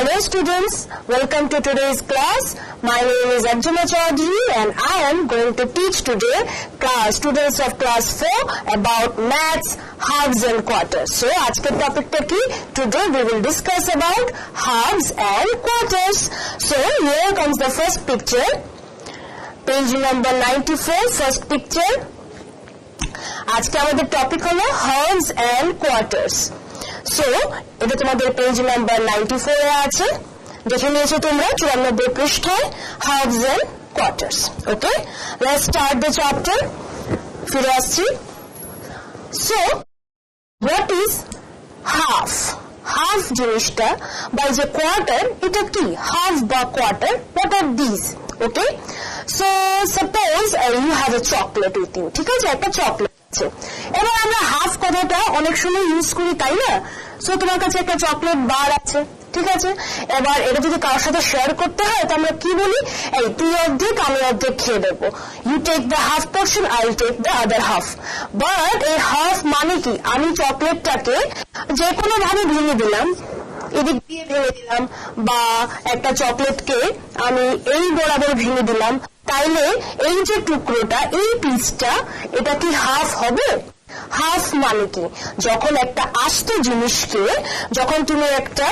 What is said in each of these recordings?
Hello students, welcome to today's class. My name is Arjuna Chaudhary and I am going to teach today students of class 4 about maths, halves and quarters. So, aajke topic ta ki? Today we will discuss about halves and quarters. So, here comes the first picture. Page number 94, first picture. আজকে আমাদের topic হলো halves and quarters. So, এটা তোমাদের page number 94 এ আছে, দেখে নিয়েছো তোমরা 94 পৃষ্ঠায় halves and quarters. Okay, let's start the chapter. ফিরে আসছি. So, what is half? Half জিনিসটা বা যে কোয়ার্টার, এটা কি? Half বা quarter, what are these? Okay, so suppose you have a chocolate with you. ঠিক আছে, একটা চকলেট আছে। এবার আমরা হাফ কথাটা অনেক সময় ইউজ করি, তাই না? সো তোমার কাছে একটা চকলেট বার আছে, ঠিক আছে, এবার এটা যদি কারোর সাথে শেয়ার করতে হয় তো আমরা কি বলি? এই তুই অর্ধেক আমি অর্ধেক খেয়ে দেবো, you take the half portion, I take the other half. But এই হাফ মানে কি? আমি চকলেটটাকে যে কোনো ভাবে ভেঙে দিলাম, এদিক দিয়ে ভেঙে দিলাম, বা একটা চকলেটকে আমি এই বরাবর ভেঙে দিলাম, তাইলে এই যে টুকরোটা, এই পিসটা, এটা কি হাফ হবে? হাফ মানে কি? যখন একটা আস্ত জিনিসকে, যখন তুমি একটা,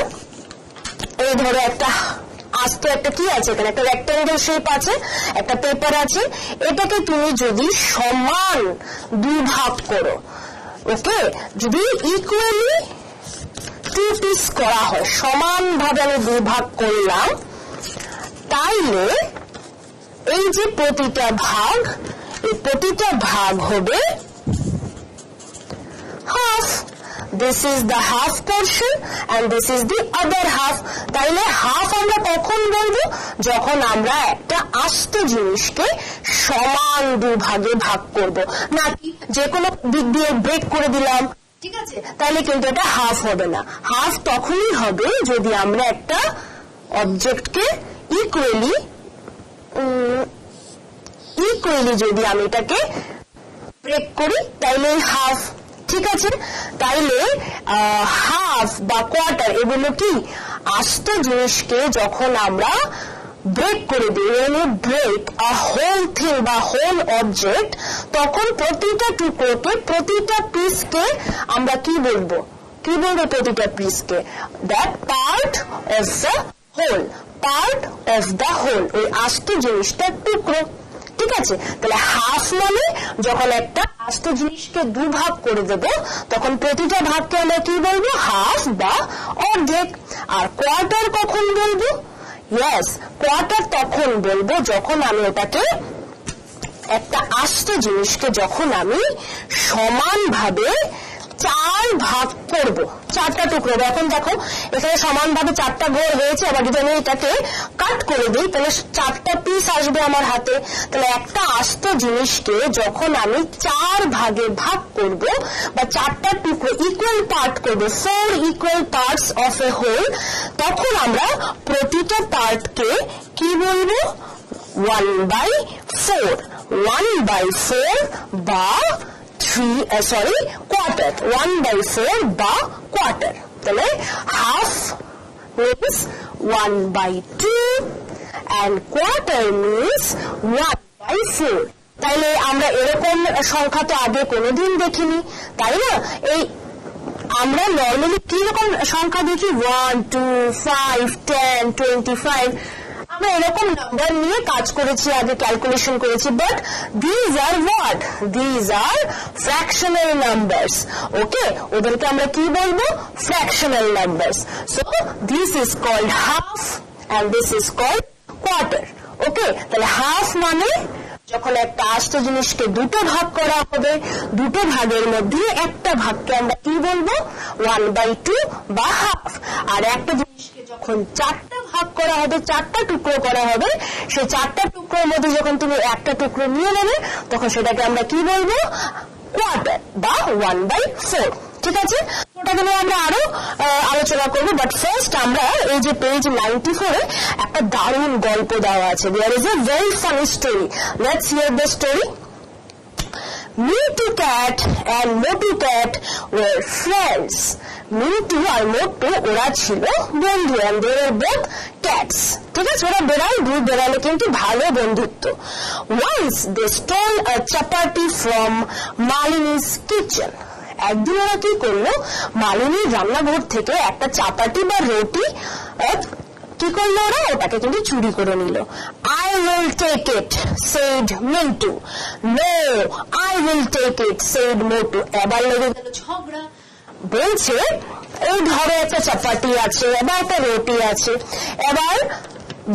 এই ধরো একটা আস্ত একটা কি আছে এখানে, একটা রেক্ট্যাঙ্গেল শেপ আছে, একটা পেপার আছে, এটাকে তুমি যদি সমান দুই ভাগ করো, ওকে, যদি ইকুয়ালি টু পিস করা হয়, সমান ভাবে আমি দুই ভাগ করলাম, তাইলে এই যে প্রতিটা ভাগ, এই প্রতিটা ভাগ হবে half. This is the half portion and this is the other half. তাইলে হাফ আমরা কখন বলবো? যখন আমরা একটা আস্ত জিনিসকে সমান দুই ভাগে ভাগ করব, নাকি যে কোনো দিক দিয়ে ব্রেক করে দিলাম, ঠিক আছে, তাইলে কিন্তু এটা হাফ হবে না। হাফ তখনই হবে যদি আমরা একটা অবজেক্টকে ইকুয়ালি যদি আমি এটাকে ব্রেক করি, তাইলে হাফ, ঠিক আছে। তাইলে হাফ বা কোয়ার্টার এগুলো কি? আস্ত জিনিসকে যখন আমরা ব্রেক করে দিই, ব্রেক আ হোল থিং বা হোল অবজেক্ট, তখন প্রতিটা টুকরোকে, প্রতিটা পিসকে আমরা কি বলবো? কি বলবো প্রতিটা পিসকে? That part of the whole, part of the whole, ওই আস্ত জিনিসটার টুকরো, ঠিক আছে। তাহলে হাফ মানে যখন একটা আস্ত জিনিসকে দুই ভাগ করে দেব, তখন প্রতিটা ভাগকে আমরা কি বলবো? হাফ বা অর্ধেক। আর কোয়ার্টার কখন বলবো? ইয়েস, কোয়ার্টার তখন বলবো যখন আমি ওটাকে, একটা আস্ত জিনিসকে যখন আমি সমানভাবে চার ভাগ করব, চারটা টুকরো। এখন দেখো এখানে সমানভাবে চারটা ঘর হয়েছে, আবার যদি আমি এটাকে কাট করে দিই তাহলে চারটা পিস আসবে আমার হাতে। তাহলে একটা আস্ত জিনিসকে যখন আমি চার ভাগে ভাগ করব বা চারটা টুকরো ইকুয়াল পার্ট করব, 4 equal parts of a whole, তখন আমরা প্রতিটা পার্টকে কি বলবো? 1/4, 1/4 বা quarter, 1/4 বা quarter. তাহলে half means 1/2 and quarter means 1/4. তাইলে আমরা এরকম সংখ্যা তো আগে কোনোদিন দেখিনি, তাই না? এই আমরা নর্মালি কি রকম সংখ্যা দেখি? 1, 2, 5, 10, 25, আমরা এরকম নাম্বার নিয়ে কাজ করেছি, আগে ক্যালকুলেশন করেছি। But these are what? These are fractional numbers, okay, ওদেরকে আমরা কি বলবো? Fractional numbers. So this is called half and this is called quarter, okay. তাহলে হাফ মানে যখন একটা আস্ত জিনিসকে দুটো ভাগ করা হবে, দুটো ভাগের মধ্যে একটা ভাগকে আমরা কি বলবো? 1/2 বা হাফ। আর একটা জিনিসকে যখন চারটা ভাগ করা হবে, চারটা টুকরো করা হবে, সেই চারটা টুকরোর মধ্যে যখন তুমি একটা টুকরো নিয়ে নেবে, তখন সেটাকে আমরা কি বলবো? কোয়ার্টার বা 1/4, ঠিক আছে। ওটা নিয়ে আমরা আরো আলোচনা করবো, বাট ফার্স্ট আমরা এই যে পেজ 94 এ একটা দারুণ গল্প দেওয়া আছে। There is a very funny story, let's hear the story. Mintu cat and Motu cat were friends. Mintu আর মোটু ওরা ছিল বন্ধু, and they were both cats. ঠিক আছে, ওরা বেড়াল, দুই বেড়ালে কিন্তু ভালো বন্ধুত্ব. Once they stole a chapati from Malini's kitchen. একদিন ওরা কি করলো, মালিনীর রান্নাঘর থেকে একটা চাপাটি বা রুটি কি করলো, ওরা ওটাকে কিন্তু চুরি করে নিল. I will take it, said Mintu. No, I will take it, said Motu. এবার লেগে গেল ঝগড়া. বলছে এই ধরো একটা চাপাটি আছে, এবার একটা রুটি আছে. এবার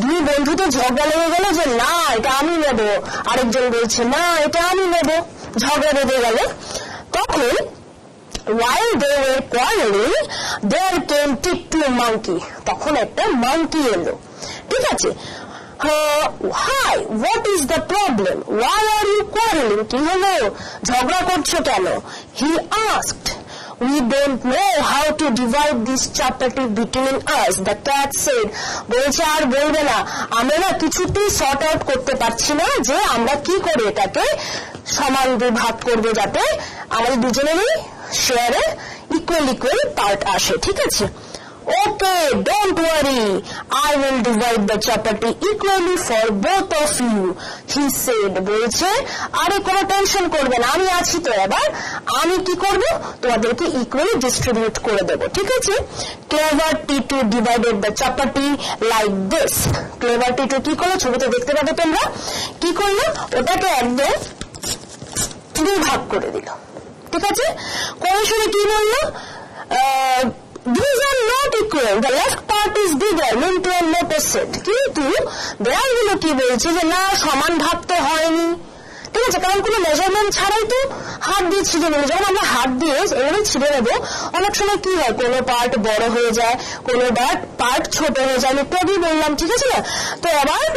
দুই বন্ধু তো ঝগড়া লেগে গেল যে না এটা আমি নেব, আরেকজন বলছে না এটা আমি নেব, ঝগড়া বেঁধে গেল. তখন while they were quarreling there came Tittu monkey. তখন একটা monkey এলো. ঠিক আছে, hi, what is the problem? Why are you quarreling? কি হলো, ঝগড়া করছো কেন? He asked. We don't know how to divide this chapati between us, the cat said. বলছে আর বলবে না, আমরা না কিছুতেই সর্ট আউট করতে পারছি না যে আমরা কি করে এটাকে সমান ভাগ করবো যাতে আমাদের দুজনেরই শেয়ারে ইকুয়াল পার্ট আসে. ঠিক আছে, okay, don't worry, I will divide the chapati equally for both of you, he said. বলছে আরে কোনো টেনশন করবে না, আমি আছি তো, এবার আমি কি করব, তোমাদেরকে ইকুয়ালি ডিস্ট্রিবিউট করে দেব. ঠিক আছে, clever Tittu divided the chapati like this. clever Tittu কি করলো, ছবিতে দেখতে পাবে তোমরা, কি করলো, ওটাকে একদম দুই ভাগ করে দিল. ঠিক আছে, কোন সময় কি বললো, these are not equal, the left part is bigger, Mintu and Motu said. কিন্তু বেড়ালগুলো কি বলছে যে না সমান ভাগ তো হয়নি. ঠিক আছে, কারণ কোনো মেজারমেন্ট ছাড়াই তো হাত দিয়ে ছিঁড়ে নেবে. যখন আমরা হাত দিয়ে এভাবে ছিঁড়ে নেবো অনেক সময় কি হয়, কোনো পার্ট বড় হয়ে যায়, কোনো পার্ট ছোট হয়ে যায়, আমি প্রবি বললাম. ঠিক আছে, তো আবার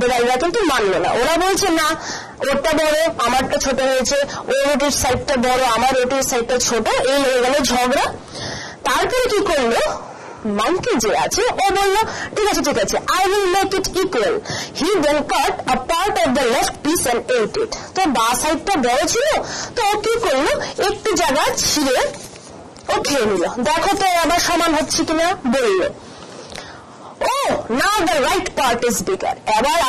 বেড়ালরা কিন্তু মানলো না. ওরা বলছে না ওরটা বড় আমারটা ছোট হয়েছে, ওর রুটির সাইডটা বড় আমার রুটির সাইডটা ছোট, এই হয়ে গেল ঝগড়া. তারপরে কি করলো, মাংকি যে আছে ও বললো ঠিক আছে ঠিক আছে, I will make it equal. He then cut a part of the left piece and ate it. তো বা সাইডটা বড় ছিল, তো ও কি করলো, একটু জায়গা ছিঁড়ে ও খেয়ে নিল. দেখো তো আবার সমান হচ্ছে কিনা, বললো oh, now the right part is bigger.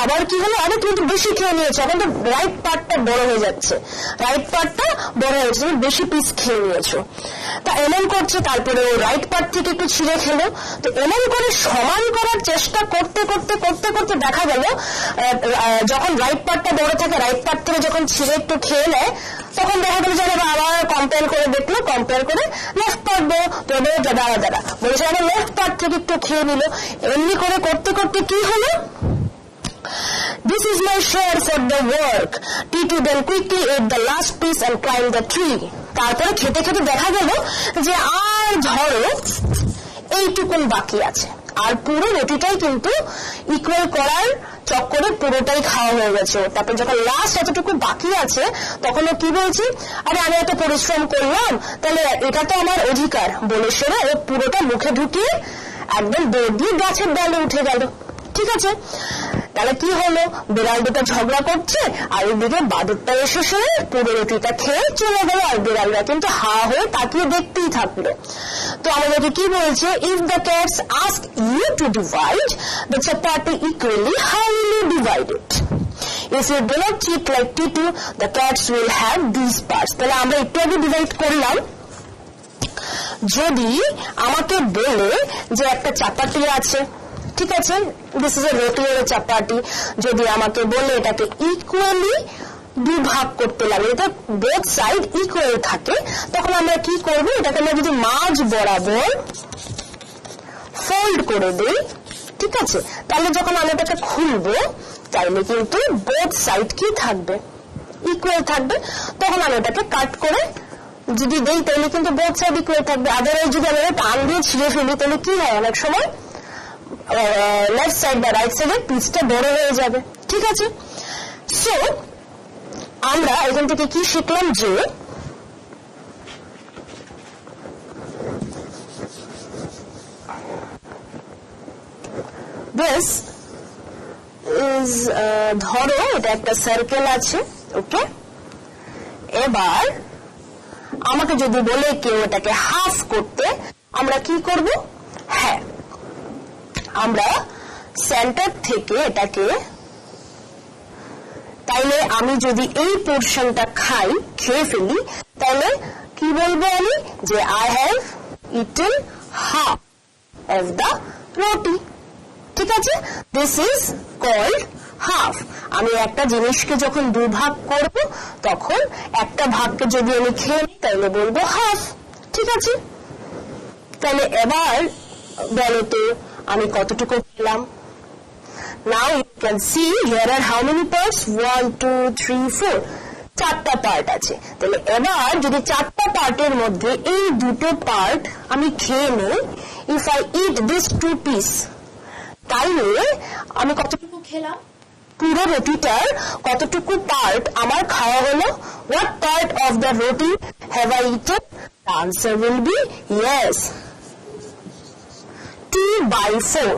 আবার কি হলো, আরে তুমি তো বেশি খেয়ে নিয়েছো, এখন তো রাইট পার্টটা বড় হয়ে যাচ্ছে, রাইট পার্টটা বড় হয়ে যাচ্ছে, তুমি বেশি পিস খেয়ে নিয়েছো. তা এমন করছে, তারপরে ও রাইট পার্ট থেকে একটু ছিঁড়ে খেলো. তো এমন করে সমান করার চেষ্টা করতে করতে করতে করতে দেখা গেল যখন রাইট পার্টটা বড় থাকে, রাইট পার্ট থেকে যখন ছিঁড়ে একটু খেয়ে নেয়, তখন দেখা গেল যে আবার কম্পেয়ার করে দেখলো, কম্পেয়ার করে লেফট পার্ট বড়, তো দাঁড়া বলেছে আমি লেফট পার্ট থেকে একটু খেয়ে নিল. এমনি করে করতে করতে কি হলো, this is my share for the work. Tittu then quickly ate the last piece and climbed the tree. তারপরে খেতে খেতে দেখা গেল যে আর ধরো এইটুকুন বাকি আছে, আর পুরো রুটিটাই কিন্তু ইকুয়াল করার চক্করে পুরোটাই খাওয়া হয়ে গেছে. তারপর যখন লাস্ট এতটুকু বাকি আছে তখন ও কি বলছি, আরে আমি এত পরিশ্রম করলাম, তাহলে এটা তো আমার অধিকার বলে সেরে ও পুরোটা মুখে ঢুকিয়ে একদম দৌড় দিয়ে গাছের ডালে উঠে গেল. ঠিক আছে, তাহলে কি হলো, বিড়াল দুটো ঝগড়া করছে আর এদিকে বাদরটা এসে সেরে পুরো রুটিটা খেয়ে চলে গেল, আর বিড়ালরা কিন্তু হা হয়ে তাকিয়ে দেখতেই থাকলো. তো আমাদেরকে কি বলছে, if the cats ask you to divide the chapati equally, how will you divide it? If you do not cheat like Tittu, the cats will have these parts. তাহলে আমরা একটু আগে ডিভাইড করলাম, যদি আমাকে বলে যে একটা চাপাটি আছে, ঠিক আছে, দিস ইজ এ রুটি আর চাপাটি, যদি আমাকে বলে এটাকে ইকুয়ালি দুই ভাগ করতে লাগে, এটা বোথ সাইড ইকুয়াল থাকে, তখন আমরা কি করবো, এটাকে আমরা যদি মাঝ বরাবর ফোল্ড করে দিই, ঠিক আছে, তাহলে যখন আমি এটাকে খুলবো তাহলে কিন্তু বোথ সাইড কি থাকবে, ইকুয়াল থাকবে. তখন আমি এটাকে কাট করে যদি দেই তাহলে কিন্তু বোথ সাইড ইকুয়াল থাকবে. আদারওয়াইজ যদি আমি টান দিয়ে ছিঁড়ে ফেলি তাহলে কি হয়, অনেক সময় লেফট সাইড বা রাইট সাইডের পিসটা বড় হয়ে যাবে. ঠিক আছে, সো আমরা এখান থেকে কি শিখলাম, যে দিস ইজ ধরো এটা একটা সার্কেল আছে, ওকে, এবার আমাকে যদি বলে কেউ এটাকে হাফ করতে, আমরা কি করব? হ্যাঁ, আমরা সেন্টার থেকে এটাকে, তাইলে আমি যদি এই পোরশনটা খেয়ে ফেলি, তাহলে কি বলবো আমি? যে I have eaten half of the রুটি। ঠিক আছে, দিস ইজ কল্ড হাফ। আমি একটা জিনিসকে যখন দুভাগ করব, তখন একটা ভাগকে যদি আমি খেয়ে নিই, তাহলে বলবো হাফ। ঠিক আছে, তাহলে এবার বলো তো আমি কতটুকু খেলাম? Now you can see here are how many parts? 1, 2, 3, 4. 4টা পার্ট আছে। তাহলে এবার যদি 4টা পার্টের মধ্যে এই দুটো পার্ট আমি খেয়ে নেই, if I eat this 2 piece, তাইলে আমি কতটুকু খেলাম? পুরো রুটিটার কতটুকু পার্ট আমার খাওয়া হলো? What part of the roti have I eaten? The answer will be yes, 2/4.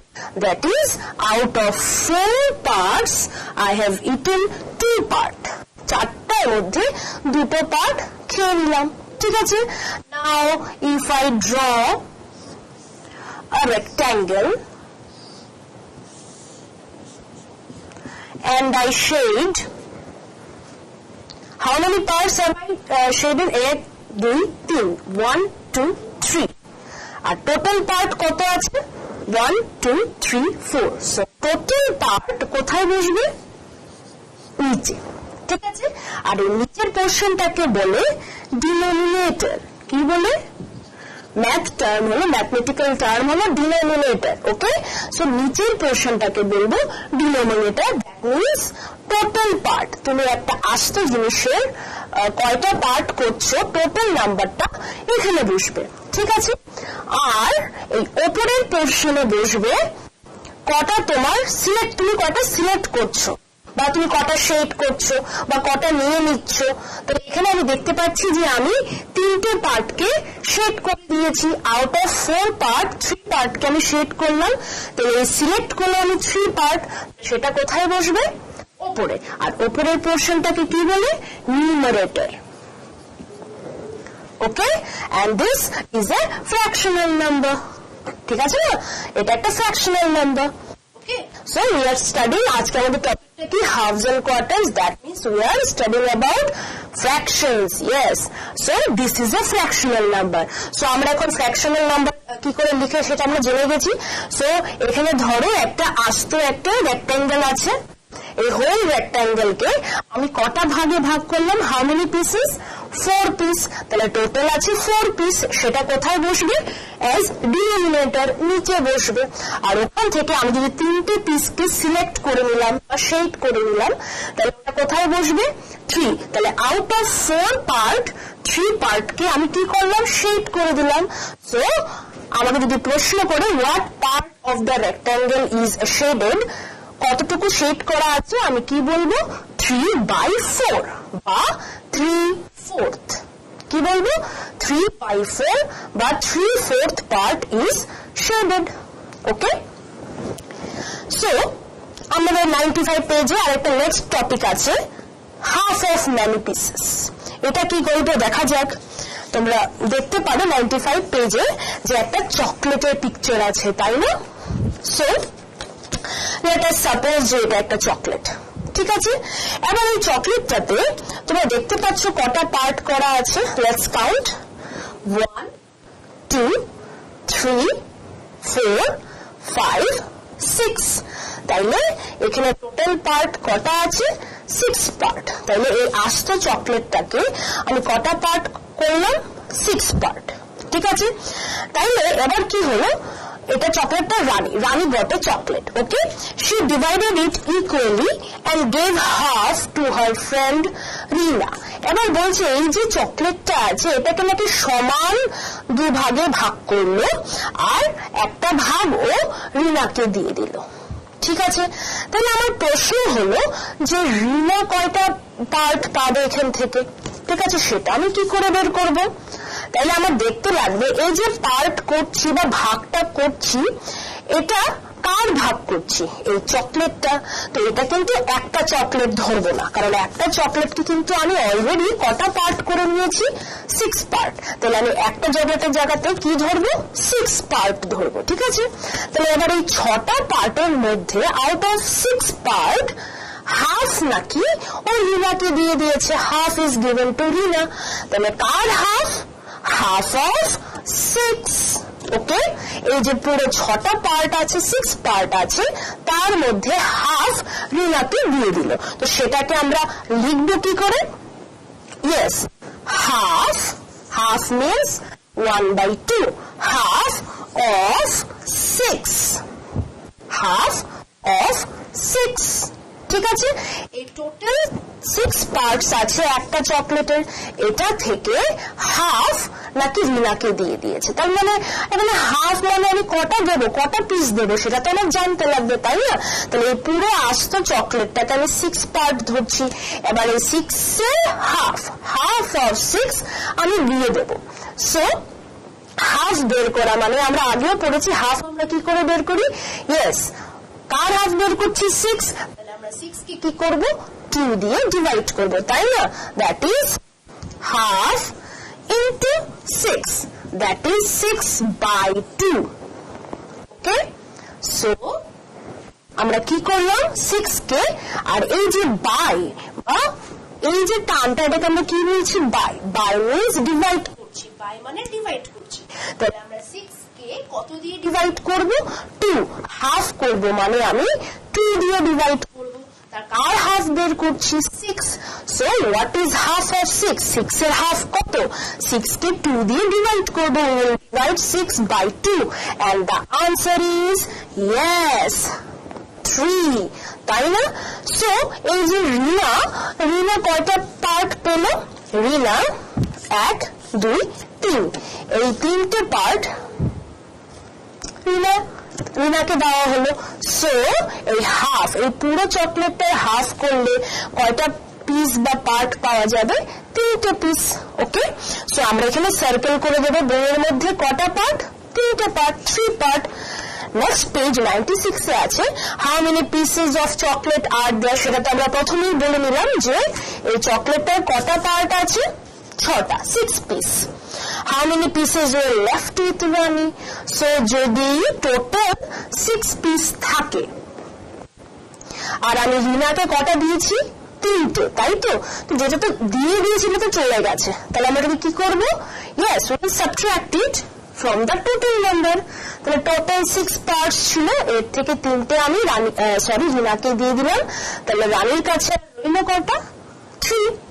That is, out of 4 parts, I have eaten 2 parts. 4টার মধ্যে 2টো পার্ট খেয়ে নিলাম। ঠিক আছে, now if I draw a rectangle and I shade, how many parts am I shaded? 1, 2, 3. 1, 2, 3. R total part কত আছে? 1, 2, 3, 4. So total part কোথায় বসবে? নিচে। ঠিক আছে, আর এই নিচের পোরশনটাকে বলে ডিনোমিনেটর। কি বলে? ম্যাথ টার্ম হলো, ম্যাথমেটিক্যাল টার্ম হলো ডিনোমিনেটর। ওকে, সো নিচের পোরশনটাকে বলবো denominator. That means total part. তুমি একটা আস্ত জিনিসের কয়টা পার্ট করছো, টোটাল নাম্বারটা এখানে বসবে। ঠিক আছে, আর এই উপরের পোরশনে বসবে কটা তোমার সিলেক্ট, তুমি কটা সিলেক্ট করছো, বা তুমি কটা শেড করছো, বা কটা নিয়ে নিচ্ছ। তো এখানে আমি দেখতে পাচ্ছি যে আমি 3টে পার্টকে শেড করে দিয়েছি। আউট অফ 4 পার্ট 3 পার্টকে আমি শেড করলাম। তো এই সিলেক্ট করলে আমি 3 পার্ট, সেটা কোথায় বসবে? উপরে। আর উপরের পোরশনটাকে কি বলে? Numerator. Okay, and this is a fractional number. ঠিক আছে না, এটা একটা fractional number. Okay, so we are studying, আজকে আমাদের টপিকটা কি? halves and quarters. That means we are studying about fractions. Yes, so this is a fractional number. So আমরা এখন fractional number কি করে লিখে সেটা আমরা জেনে গেছি। So এখানে ধরো একটা আস্ত একটা রেক্ট্যাঙ্গেল আছে। এই হোল রেক্ট্যাঙ্গেলকে আমি কটা ভাগে ভাগ করলাম? How many pieces? 4 পিস। তাহলে টোটাল আছে 4 পিস। সেটা কোথায় বসবে? অ্যাজ ডিনোমিনেটর, নিচে বসবে। আর ওখান থেকে আমি যদি 3টে পিসকে সিলেক্ট করে নিলাম বা শেড করে নিলাম, তাহলে ওটা কোথায় বসবে? 3। তাহলে আউট অফ 4 পার্ট 3 পার্টকে আমি কি করলাম? শেড করে দিলাম। সো আমাকে যদি প্রশ্ন করে what part of the rectangle is shaded, কতটুকু শেড করা আছে, আমি কি বলবো? 3/4 বা 3/4। কি বলবো? 3/4 বা 3/4 part is shaded. Okay, so আমাদের 95 পেজে আরেকটা নেক্সট টপিক আছে, হাফ অফ ম্যানি পিসেস। এটা কি করবে দেখা যাক। তোমরা দেখতে পারো 95 পেজে যে একটা চকলেটের পিকচার আছে, তাই না? সো let us suppose যে এটা একটা চকলেট। ঠিক আছে, এবার এই চকলেটটাতে তোমরা দেখতে পাচ্ছ কটা পার্ট করা আছে। Let's count, 1, 2, 3, 4, 5, 6। তাইলে এখানে টোটাল পার্ট কটা আছে? 6 পার্ট। তাইলে এই আস্ত চকলেটটাকে আমি কটা পার্ট করলাম? 6 পার্ট। ঠিক আছে, তাইলে এবার কি হলো? এটা চকলেটটা রানী বটে chocolate. Okay, she divided it equally and gave half to her friend রিনা। এবার বলছে এই যে চকলেটটা আছে এটাকে নাকি সমান 2 ভাগে ভাগ করলো, আর একটা ভাগ ও রিনাকে দিয়ে দিল। ঠিক আছে, তাহলে আমার প্রশ্ন হলো যে রিনা কয়টা পার্ট পাবে এখান থেকে? ঠিক আছে, সেটা আমি কি করে বের করব? তাহলে আমার দেখতে লাগবে এই যে পার্ট করছি বা ভাগটা করছি, এটা কার ভাগ করছি এই চকলেটটা তো এটা কিন্তু একটা চকলেট ধরবো না কারণ একটা চকলেটকে কিন্তু আমি অলরেডি কটা পার্ট করে নিয়েছি 6 পার্ট তাহলে আমি একটা চকলেটের জায়গাতে কি ধরবো 6 পার্ট ধরবো ঠিক আছে তাহলে এবার এই 6টা পার্টের মধ্যে আউট অফ 6 পার্ট হাফ নাকি ও রিনাকে দিয়ে দিয়েছে হাফ ইজ গিভেন টু রিনা তাহলে কার হাফ অফ 6 ওকে এই যে পুরো 6টা পার্ট আছে 6 পার্ট আছে তার মধ্যে হাফ রিনাকে দিয়ে দিল তো সেটাকে আমরা লিখবো কি করে yes half means 1/2 half of 6 half of 6 ঠিক আছে এই টোটাল 6 পার্টস আছে একটা চকলেটের এটা থেকে হাফ নাকি রিনাকে দিয়ে দিয়েছে তার মানে এখানে হাফ মানে আমি কটা দেবো কটা পিস দেবো সেটা তো আমার জানতে লাগবে তাই না তাহলে এই পুরো আস্ত চকলেটটাকে আমি 6 পার্ট ধরছি এবার এই 6 এর হাফ অফ 6 আমি দিয়ে দেবো সো হাফ বের করা মানে আমরা আগেও পড়েছি হাফ আমরা কি করে বের করি ইয়েস কার হাফ বের করছি 6 তাহলে আমরা 6 কে কি করব 2 দিয়ে ডিভাইড করব তাই না that is half into 6 that is 6/2 okay so আমরা কি করলাম 6 কে আর এই যে বাই বা এই যে টার্মটা এটাকে আমরা কি বলছি বাই মিন্স ডিভাইড করছি বাই মানে ডিভাইড করছি তাহলে আমরা 6 কে কত দিয়ে ডিভাইড করব 2 হাফ করব মানে আমি 2 দিয়ে ডিভাইড করব তার কার হাফ বের করছি 6 so what is half of 6 6 এর হাফ কত 6 কে 2 দিয়ে ডিভাইড করব will divide 6/2 and the answer is yes 3 তাই না সো এই যে রিনা কয়টা পার্ট পেল রিনা 1 2 3 এই তিনটে পার্ট রিনাকে দেওয়া হলো সো এই হাফ এই পুরো চকলেটটার হাফ করলে কয়টা পিস বা পার্ট পাওয়া যাবে 3টে পিস ওকে সো আমরা এখানে সার্কেল করে দেব বইয়ের মধ্যে কটা পার্ট 3টে পার্ট 3 পার্ট নেক্সট পেজ 96 এ আছে how many pieces of chocolate are there সেটা তো আমরা প্রথমেই বলে নিলাম যে এই চকলেটটার কটা পার্ট আছে 6টা 6 piece how many pieces were left with Rani so যদি টোটাল 6 পিস থাকে আর আমি রিনাকে কটা দিয়েছি 3টে তাই তো যেটা তো দিয়ে দিয়েছিল তো চলে গেছে তাহলে আমরা কি করব yes we will subtract it from the total number তাহলে টোটাল 6 পার্টস ছিল এর থেকে 3টে আমি রিনাকে দিয়ে দিলাম তাহলে রানীর কাছে রইল কটা 3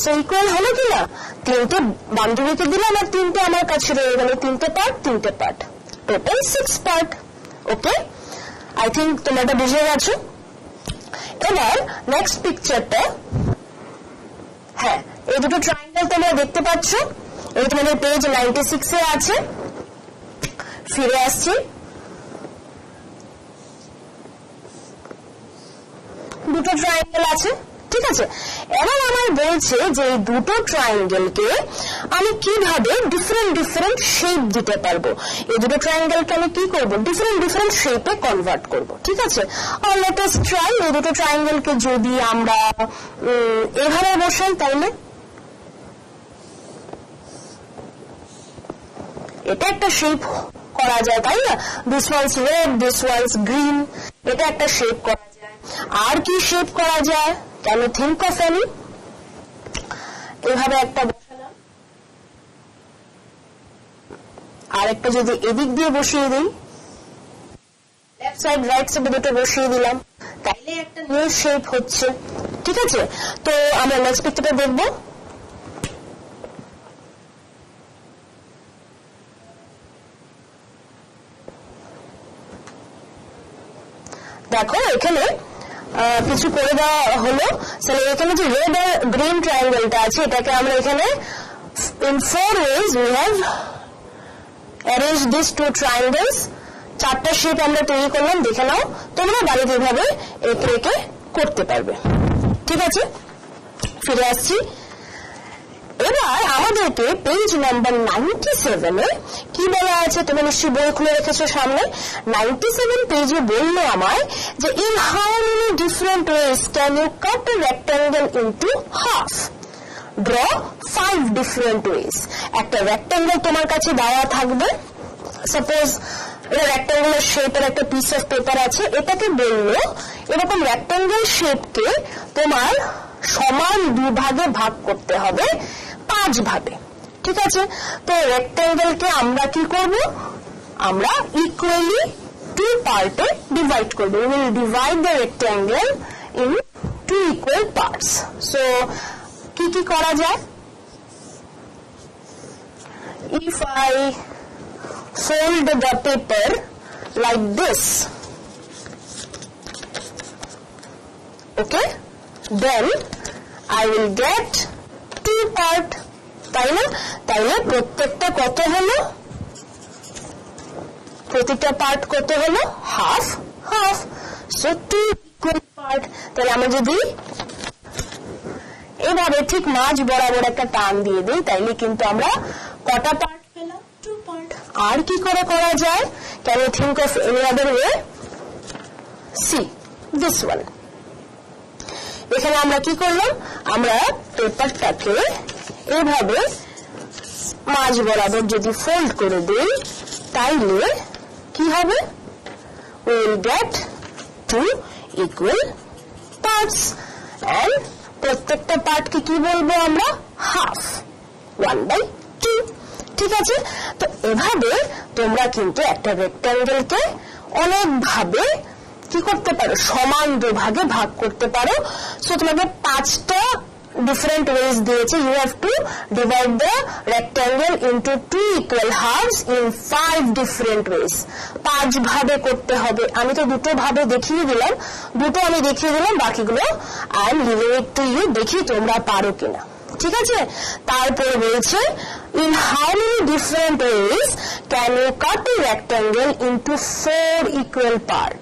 সো ইকুয়াল হলো কি না 3টে বান্ধবীকে দিলাম আর 3টে আমার কাছে রয়ে গেল 3টে part total 6 part okay I think তোমরা এটা বুঝে গেছো এবার নেক্সট পিকচারটা হ্যাঁ এই দুটো ট্রায়াঙ্গেল তোমরা দেখতে পাচ্ছ এই তোমাদের পেজ 96 এ আছে ফিরে আসছি দুটো ট্রায়াঙ্গেল আছে ঠিক আছে এবার আমার বলছে যে এই দুটো ট্রায়াঙ্গেলকে আমি কিভাবে ডিফারেন্ট শেপ দিতে পারবো এই দুটো ট্রায়াঙ্গেলকে আমি কি করব ডিফারেন্ট শেপে কনভার্ট করব ঠিক আছে আর লেট আস ট্রাই এই দুটো ট্রায়াঙ্গেলকে যদি আমরা এভাবে বসাই তাহলে এটা একটা শেপ করা যায় তাই না this one's red this one's green এটা একটা শেপ করা যায় আর কি শেপ করা যায় Can you think of any? এভাবে একটা বসালাম আর একটা যদি এদিক দিয়ে বসিয়ে দিই লেফট সাইড রাইট সাইড দুটো বসিয়ে দিলাম তাইলে একটা নিউ শেপ হচ্ছে ঠিক আছে তো আমরা নেক্সট পিকচারটা দেখব দেখো এখানে কিছু করে দেওয়া হলো তাহলে এখানে যে রেড আর গ্রিন ট্রায়াঙ্গেলটা আছে এটাকে আমরা এখানে in 4 ways we have arranged these two triangles 4টা শেপ আমরা তৈরি করলাম দেখে নাও তোমরা বাড়িতে এভাবে একে করতে পারবে ঠিক আছে ফিরে আসছি এবার আমাদেরকে পেজ নাম্বার 97 এ কি বলা আছে, তুমি নিশ্চয়ই বই খুলে রেখেছো সামনে। 97 পেজে বললো আমায় যে in how many different ways can you cut a rectangle into half? Draw 5 different ways. একটা rectangle তোমার কাছে দেওয়া থাকবে, সাপোজ এটা rectangular শেপের একটা পিস অফ পেপার আছে, এটাকে বললো এরকম rectangle শেপকে তোমার সমান দুভাগে ভাগ করতে হবে 5 ভাবে, ঠিক আছে। তো রেক্ট্যাঙ্গেলকে আমরা কি করব, আমরা ইকুয়ালি 2 পার্টে ডিভাইড করব। we will divide the rectangle in 2 equal parts. so কি কি করা যায়, if I fold the paper like this, okay, then I will get 2 part, তাই না? তাইলে প্রত্যেকটা কত হলো, প্রতিটা পার্ট কত হলো, half half, so 2 equal part. তাহলে আমরা যদি এভাবে ঠিক মাঝ বরাবর একটা টান দিয়ে দিই, তাইলে কিন্তু আমরা কটা পার্ট পেলাম, 2 পার্ট। আর কি করে করা যায়, can you think of any other way? See this one. এখানে আমরা কি করলাম, আমরা পেপারটাকে এইভাবে মাঝ বরাবর যদি ফোল্ড করে দিই, তাইলে কি হবে, we will get 2 equal parts and প্রত্যেকটা পার্টকে কি বলবো আমরা, হাফ, 1/2, ঠিক আছে। তো এভাবে তোমরা কিন্তু একটা রেক্ট্যাঙ্গেলকে অনেক ভাবে কি করতে পারো, সমান দুভাগে ভাগ করতে পারো। সো তোমাকে 5টা different ways দিয়েছে, you have to divide the rectangle into 2 equal halves in 5 different ways. 5 ভাবে করতে হবে। আমি তো দুটো ভাবে দেখিয়ে দিলাম, বাকিগুলো I am leaving it to you, দেখি তোমরা পারো কিনা, ঠিক আছে। তারপর বলছে in how many different ways can you cut a rectangle into 4 equal part?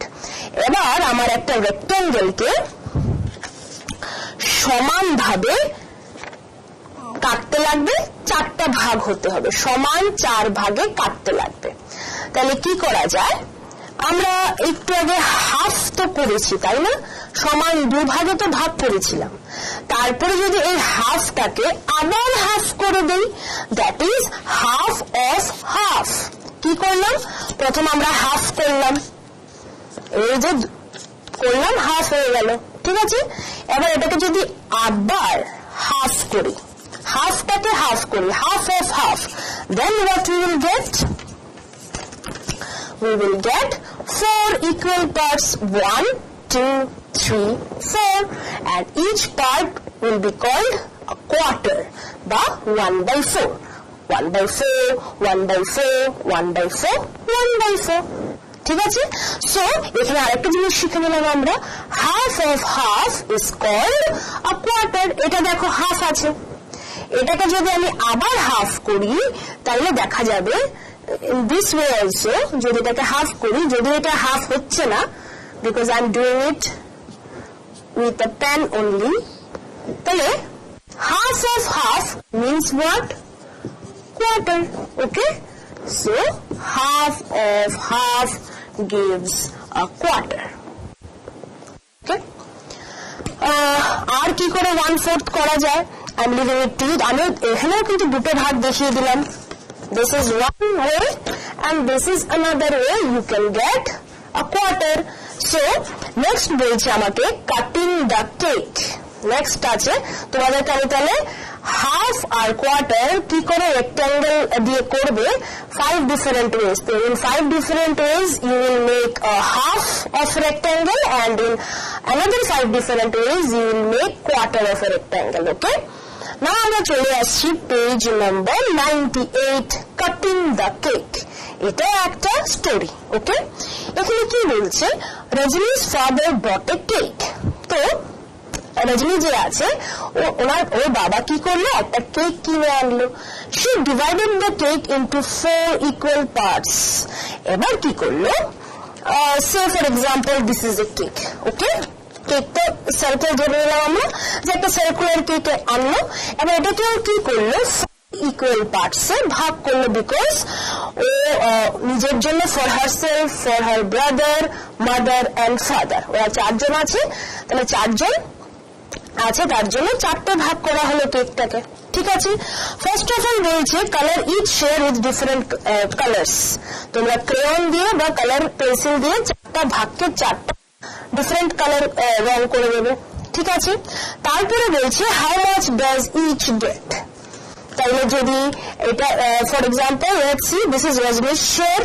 এবার আমার একটা রেক্ট্যাঙ্গেলকে সমান ভাবে কাটতে লাগবে, 4টা ভাগ হতে হবে, সমান 4 ভাগে কাটতে লাগবে। তাহলে কি করা যায়, আমরা একটু আগে হাফ তো করেছি, তাই না, সমান 2 ভাগে তো ভাগ করেছিলাম। তারপরে যদি এই হাফটাকে আবার হাফ করে দেই, that is half of half. কি করলাম, প্রথম আমরা হাফ করলাম, এই যে করলাম, হাফ হয়ে গেল, ঠিক আছে। এবার এটাকে যদি আবার হাফ করি, হাফটাকে হাফ করি, half of half, then what we will get, we will get 4 equal parts, 1 2 3 4, and each part will be called a quarter বা 1/4, 1/4 1/4 1/4 1/4, ঠিক আছে। সো এখানে আরেকটা জিনিস শিখে নিলাম আমরা, half of half is called a quarter. এটা দেখো হাফ আছে, এটাকে যদি আমি আবার হাফ করি, তাহলে দেখা যাবে in this way also, যদি এটাকে হাফ করি, যদি এটা হাফ হচ্ছে না, because I am doing it with a pen only, তাহলে half of half means what, quarter, okay. So half of half gives a quarter, okay. আর কি করে 1/4 করা যায়, I am leaving it to you. আমি এখানেও কিন্তু দুটো ভাগ দেখিয়ে দিলাম, this is one way and this is another way you can get a quarter. So next বলছে আমাকে কাটিং দ্য কেক। নেক্সট আছে তোমাদের কাছে, তাহলে হাফ আর কোয়ার্টার কি করে রেক্ট্যাঙ্গেল দিয়ে করবে, 5 different ways. So in 5 different ways you will make a half of rectangle, and in another 5 different ways you will make quarter of a rectangle, okay. Now আমরা চলে আসছি page number 98, cutting the cake. এটা একটা story, ওকে। এখানে কি বলছে, রজনী's father bought a cake. তো রজনী যে আছে, ওর বাবা কি করলো, একটা কেক কিনে আনলো। she divided the cake into 4 equal parts. এবার কি করলো, say for example this is a cake, okay. কেকটা সার্কেল ধরে নিলাম আমরা যে একটা সার্কুলার কেক আনলো এবং এটাকেও কি করলো ইকুয়াল পার্টসে ভাগ করলো বিকজ ও নিজের জন্য for herself for her brother mother and father ওরা 4 জন আছে তাহলে 4 জন আছে তার জন্য 4টে ভাগ করা হলো কেকটাকে ঠিক আছে ফার্স্ট অফ অল বলছে colour each share with different colours তোমরা ক্রেয়ন দিয়ে বা কালার পেন্সিল দিয়ে 4টা ভাগকে 4টা ডিফারেন্ট কালার রং করে দেবে ঠিক আছে তারপরে বলছে how much does each get তাহলে যদি এটা for example let's see this is Rajneesh share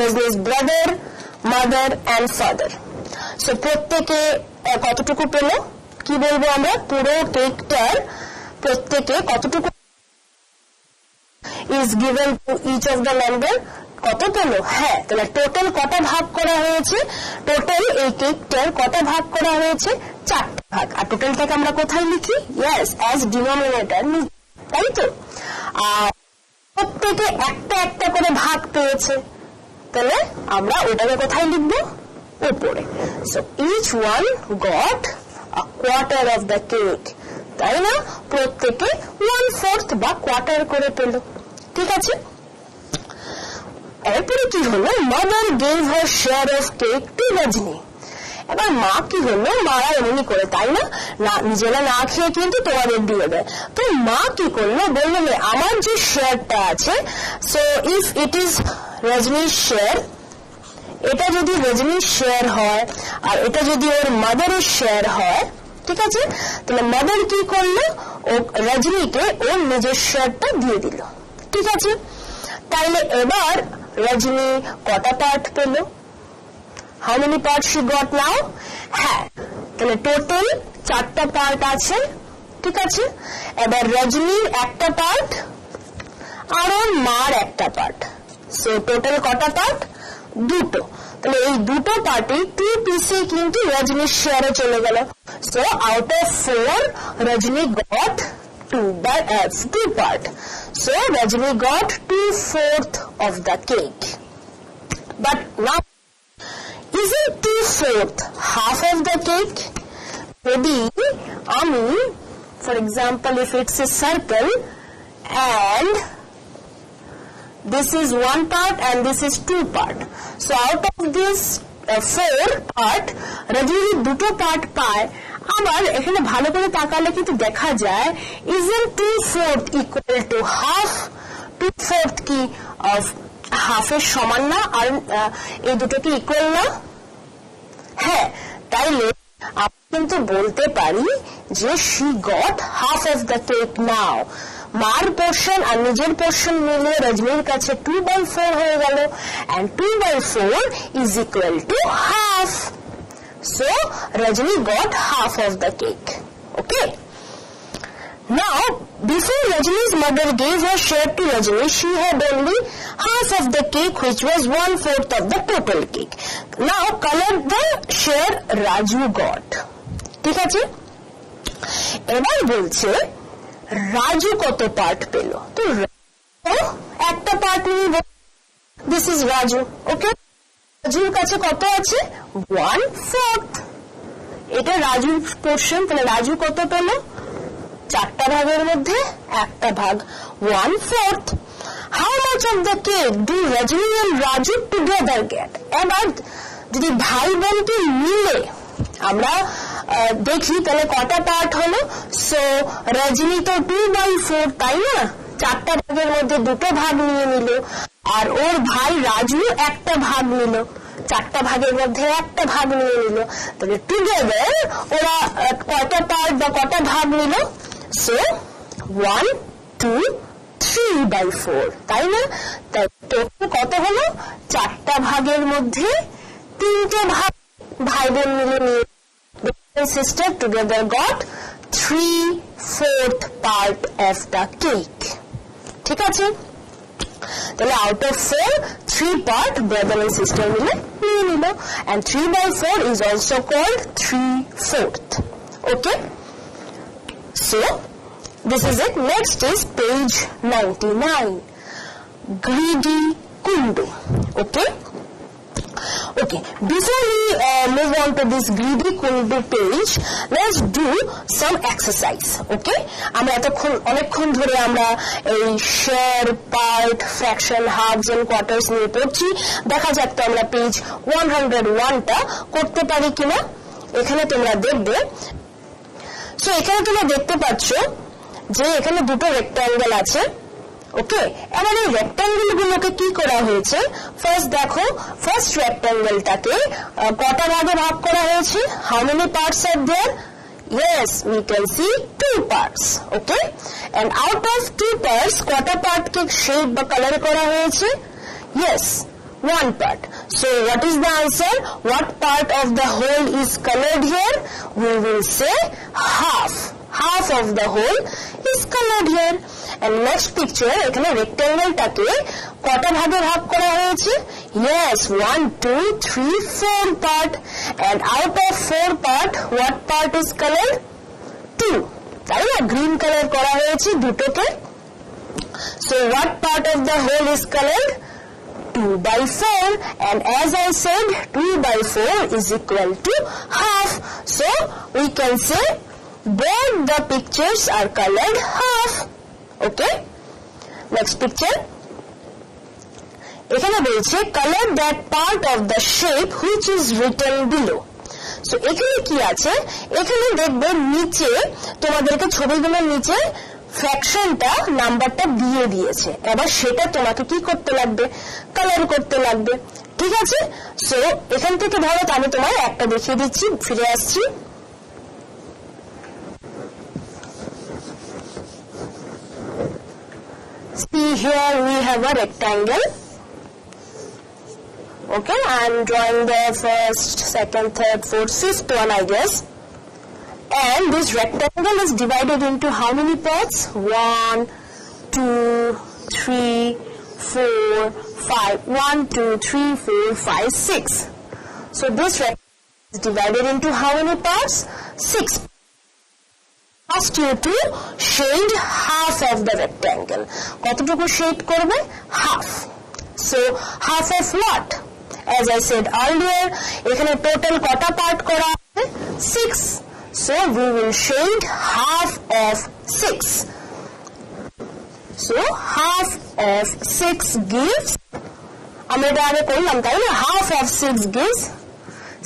Rajneesh brother mother and father so প্রত্যেকে কতটুকু পেল কি বলবো আমরা পুরো কেকটার প্রত্যেকে কতটুকু is given to each of the member কত পেল হ্যাঁ তাহলে টোটাল কটা ভাগ করা হয়েছে টোটাল এই কেকটার কটা ভাগ করা হয়েছে 4টা ভাগ আর টোটালটাকে আমরা কোথায় লিখি यस অ্যাজ ডিনোমিনেটর তাই তো আর প্রত্যেকে একটা একটা করে ভাগ পেয়েছে তাহলে আমরা ওটাকে কোথায় লিখব উপরে so each one got a quarter of the cake তাই না প্রত্যেকে 1/4 বা কোয়ার্টার করে পেল ঠিক আছে এরপরে কি হলো mother gave her share of cake to Rajani এবার মা কি হলো মারা এমনি করে তাই না নিজেরা না খেয়ে কিন্তু তোমাদের দিয়ে দেয় তো মা কি করলো বললো আমার যে শেয়ারটা আছে সো ইফ ইট ইজ রজনীর শেয়ার এটা যদি রজনীর শেয়ার হয় আর এটা যদি ওর মাদারের শেয়ার হয় ঠিক আছে তাহলে মাদার কি করলো ও রজনীকে ওর নিজের শেয়ারটা দিয়ে দিল ঠিক আছে তাইলে এবার রজনী কটা পার্ট পেল how many part she got now হ্যাঁ তাহলে টোটাল 4টা পার্ট আছে ঠিক আছে এবার রজনীর একটা পার্ট আর ওর মার একটা পার্ট সো টোটাল কটা পার্ট দুটো তাহলে এই দুটো পার্টি 2 পিসে কিন্তু রজনীর শেয়ারে চলে গেল so out of 4 Rajani goat 2 part so Rajni got 2/4 of the cake but now isn't 2/4 half of the cake maybe for example if it's a circle and this is 1 part and this is 2 part so out of this 4 part Rajni দুটো part পায় আবার এখানে ভালো করে তাকালে কিন্তু দেখা যায় isn't 2/4 equal to half 2/4 কি হাফ এর সমান না আর এই দুটো কি ইকুয়াল না হ্যাঁ তাইলে আমরা কিন্তু বলতে পারি যে she got half of the cake now মার পোরশন আর নিজের পোরশন মিলিয়ে রজনীর কাছে 2/4 হয়ে গেল and 2/4 is equal to half so Rajni got half of the cake okay now before Rajni's mother gave her share to Rajni she had only half of the cake which was 1/4 of the total cake now color the share Raju got ঠিক আছে এবার বলছে রাজু কত part পেল তো একটা part নিয়ে this is Raju ওকে রাজুর কাছে কত আছে 1/4 এটা রাজুর পোরশন তাহলে রাজু কত পেল 4টা ভাগের মধ্যে একটা ভাগ 1/4 how much of the cake do Rajni and Raju together get এবার যদি ভাই বোনকে মিলে আমরা দেখি তাহলে কটা পার্ট হলো সো রজনী তো 2/4 তাই না 4টা ভাগের মধ্যে দুটো ভাগ নিয়ে নিল আর ওর ভাই রাজু একটা ভাগ নিল 4টা ভাগের মধ্যে একটা ভাগ নিয়ে নিল তাহলে টুগেদার ওরা কটা পার্ট বা কটা ভাগ নিল সো 1 2 3/4 তাই না তাই টোটাল কত হলো 4টা ভাগের মধ্যে 3টে ভাগ ভাই বোন মিলে নিয়ে sister together got 3/4 part of the cake ঠিক আছে তাহলে out of 4 3 part brother and sister মিলে নিয়ে নিল and 3/4 is also called 3/4 okay so this is it next is page 99 greedy Kundu okay Okay, before we move on to this greedy Kundu page, let's do some exercise. Okay, আমরা অনেকক্ষণ ধরে আমরা এই share, part, fraction, halves and quarters নিয়ে পড়ছি। দেখা যাক তো আমরা পেজ 101টা করতে পারি কিনা। এখানে তোমরা দেখবে, সো এখানে তোমরা দেখতে পাচ্ছ যে এখানে দুটো রেক্ট্যাঙ্গেল আছে। ওকে, এবার এই রেক্ট্যাঙ্গেল গুলোকে কি করা হয়েছে, ফার্স্ট দেখো, ফার্স্ট রেক্ট্যাঙ্গেলটাকে কটা ভাগে ভাগ করা হয়েছে? How many parts are there? Yes, we can see 2 parts. Okay, and out of 2 parts কটা পার্ট কে শেপ বা কালার করা হয়েছে? Yes, 1 part. So what is the answer? What part of the whole is colored here? We will say half. Half of the whole is colored here. And next picture, এখানে রেক্ট্যাঙ্গেলটাকে কটা ভাগে ভাগ করা হয়েছে? Yes, 1, 2, 3, 4 part. And out of 4 part, what part is colored? 2. তাই না, green colour করা হয়েছে দুটোকে। So what part of the whole is colored? 2 by 4, and as I said, 2 by 4 is equal to half. So we can say both the pictures are colored half. Okay, next picture, এখানে বলছে color that part of the shape which is written below. So এখানে কি আছে, এখানে দেখবে নিচে তোমাদেরকে ছবিগুলোর নিচে ফ্র্যাকশনটা নাম্বারটা দিয়ে দিয়েছে, এবার সেটা তোমাকে কি করতে লাগবে, কালার করতে লাগবে। ঠিক আছে, সো এখান থেকে ধরো আমি তোমায় একটা দেখিয়ে দিচ্ছি, ফিরে আসছি। See, here we have a rectangle. Okay, I am drawing the first, second, third, fourth, fifth one, I guess. And this rectangle is divided into how many parts? 1, 2, 3, 4, 5. 1, 2, 3, 4, 5, 6. So this rectangle is divided into how many parts? 6. Asked you to shade half of the rectangle. কতটুকু shade করবে? Half. So half of what? As I said earlier, এখানে total কটা part করা আছে? 6. So we will shade half of 6. So half of 6 gives, আমরা এটা আগে করলাম তাই না, half of 6 gives,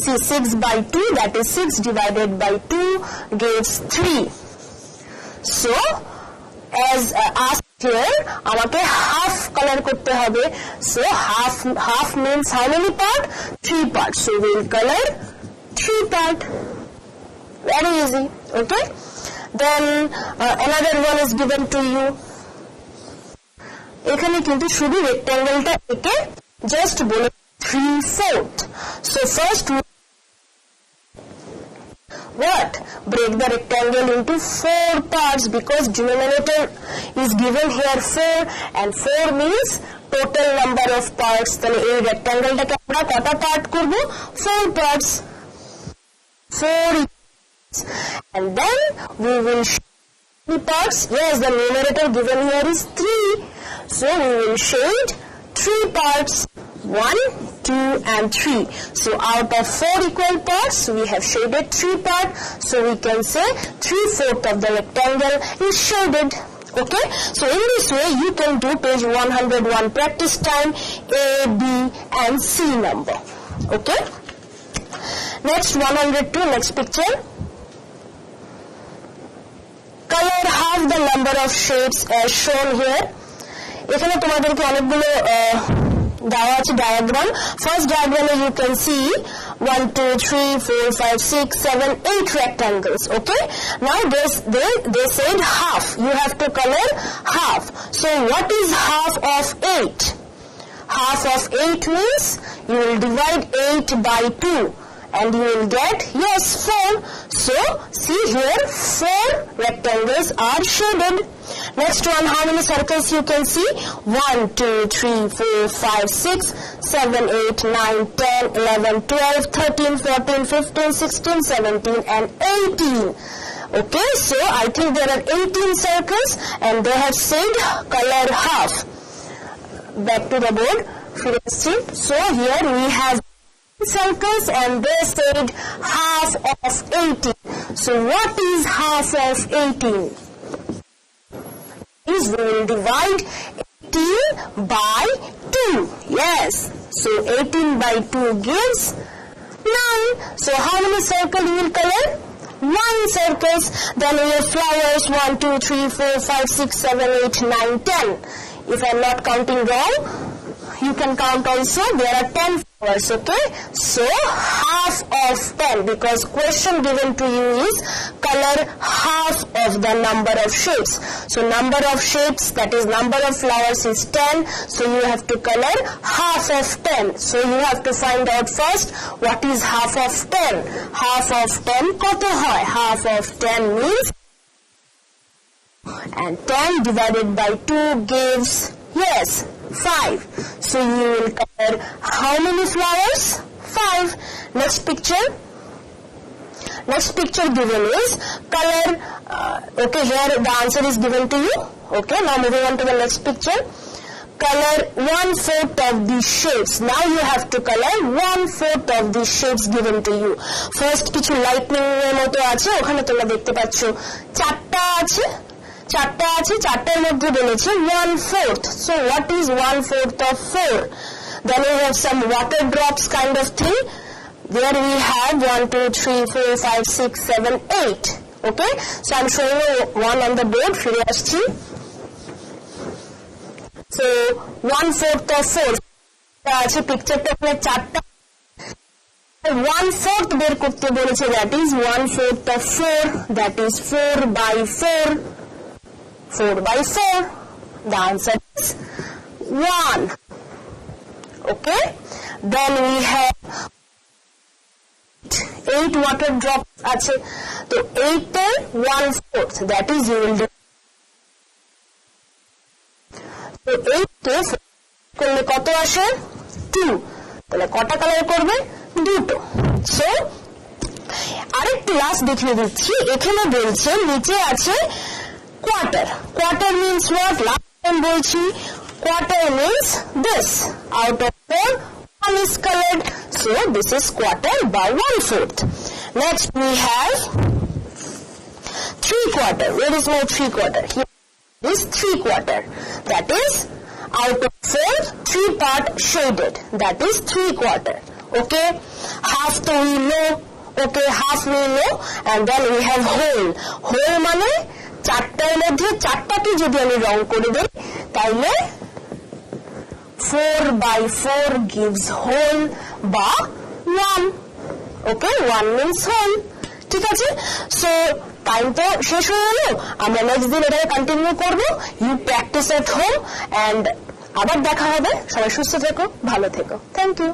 see 6 by 2, that is 6 divided by 2 gives 3. So as asked here, আমাকে half color করতে হবে, so half means how many part? 3 parts. So we will color 3 part. Very easy. Okay, then another one is given to you. এখানে কিন্তু শুধু রেক্ট্যাঙ্গেলটা একে just বলে 3/4. So first what? Break the rectangle into 4 parts, because denominator is given here 4, and 4 means total number of parts. তাহলে এই রেক্ট্যাঙ্গেলটাকে আমরা কটা part করব? 4 parts. 4, and then we will shade the parts. Yes, the numerator given here is 3, so we will shade 3 parts, 1, 2, and 3. So out of 4 equal parts, we have shaded 3 parts. So we can say 3/4 of the rectangle is shaded. Okay, so in this way you can do page 101 practice time, A, B, and C number. Okay, next 102, next picture. Color half the number of shapes as shown here. এখানে তোমাদেরকে অনেকগুলো দেওয়া আছে diagram. First ডায়াগ্রামে you can see 1, 2, 3, 4, 5, 6, 7, 8 rectangles. Okay, now they said half, you have to color half. So what is half of 8? Half of 8 means you will divide 8 by 2 and you will get, yes, 4. So see here 4 rectangles are shaded. Next one, how many circles you can see? 1, 2, 3, 4, 5, 6, 7, 8, 9, 10, 11, 12, 13, 14, 15, 16, 17, and 18. Okay, so I think there are 18 circles and they have said color half. Back to the board. So here we have circles and they said half of 18. So what is half of 18? Is we will divide 18 by 2. Yes. So 18 by 2 gives 9. So how many circles you will color? 1 circles. Then we have flowers 1, 2, 3, 4, 5, 6, 7, 8, 9, 10. If I am not counting wrong, you can count also. There are 10 flowers, okay? So half of 10, because question given to you is color half of the number of shapes. So number of shapes, that is number of flowers is 10. So you have to color half of 10. So you have to find out first what is half of 10. Half of 10 koto hoy? Half of 10 means, and 10 divided by 2 gives, yes, 5. So you will color how many flowers? 5. Next picture. Next picture given is color, okay, here the answer is given to you. Okay, now moving on to the next picture. Color 1/4 of the shapes. Now you have to color 1/4 of the shapes given to you. First কিছু lightning এর মতো আছে, ওখানে তোমরা দেখতে পাচ্ছ চারটা আছে, চারটার মধ্যে বলেছে 1/4. So what is 1/4 of 4? Then we have some water drops kind of thing. There we have 1, 2, 3, 4, 5, 6, 7, 8. Okay, so I'm showing you one on the board. ফিরে আসছি. So 1/4 of 4 আছে, পিকচারটা আপনার চারটা 1/4 বের করতে বলেছে, that is 1/4 of 4, that is 4 by 4. 4 by 4. The answer is 1. Okay. Then we have 8 water drops আছে, তো 8 এর 1/4, that is you will do. তো 8 কে করলে কত আসে? 2. তাহলে কটা কালার করবে? দুটো. সো আরেকটু লাস্ট দেখিয়ে দিচ্ছি. এখানে বলছে নিচে আছে quarter. Quarter means what? Last time bolchi. Quarter means this. Out of 4, 1 is colored. So this is quarter by 1/4. Next we have 3/4. Where is my 3/4? Here is 3/4. That is out of 4, 3 part shaded. That is 3/4. Okay. Half to we know. Okay, half we know. And then we have whole. Whole মানে চারটার মধ্যে চারটাকে যদি আমি রং করে দেই তাইলে 4 by 4 gives whole বা 1. Okay, 1 means whole. ঠিক আছে? So টাইম তো শেষ হয়ে গেল, আমরা নেক্সট দিন এটাকে কন্টিনিউ করব. You practise at home, and আবার দেখা হবে. সবাই সুস্থ থেকো, ভালো থেকো. Thank you.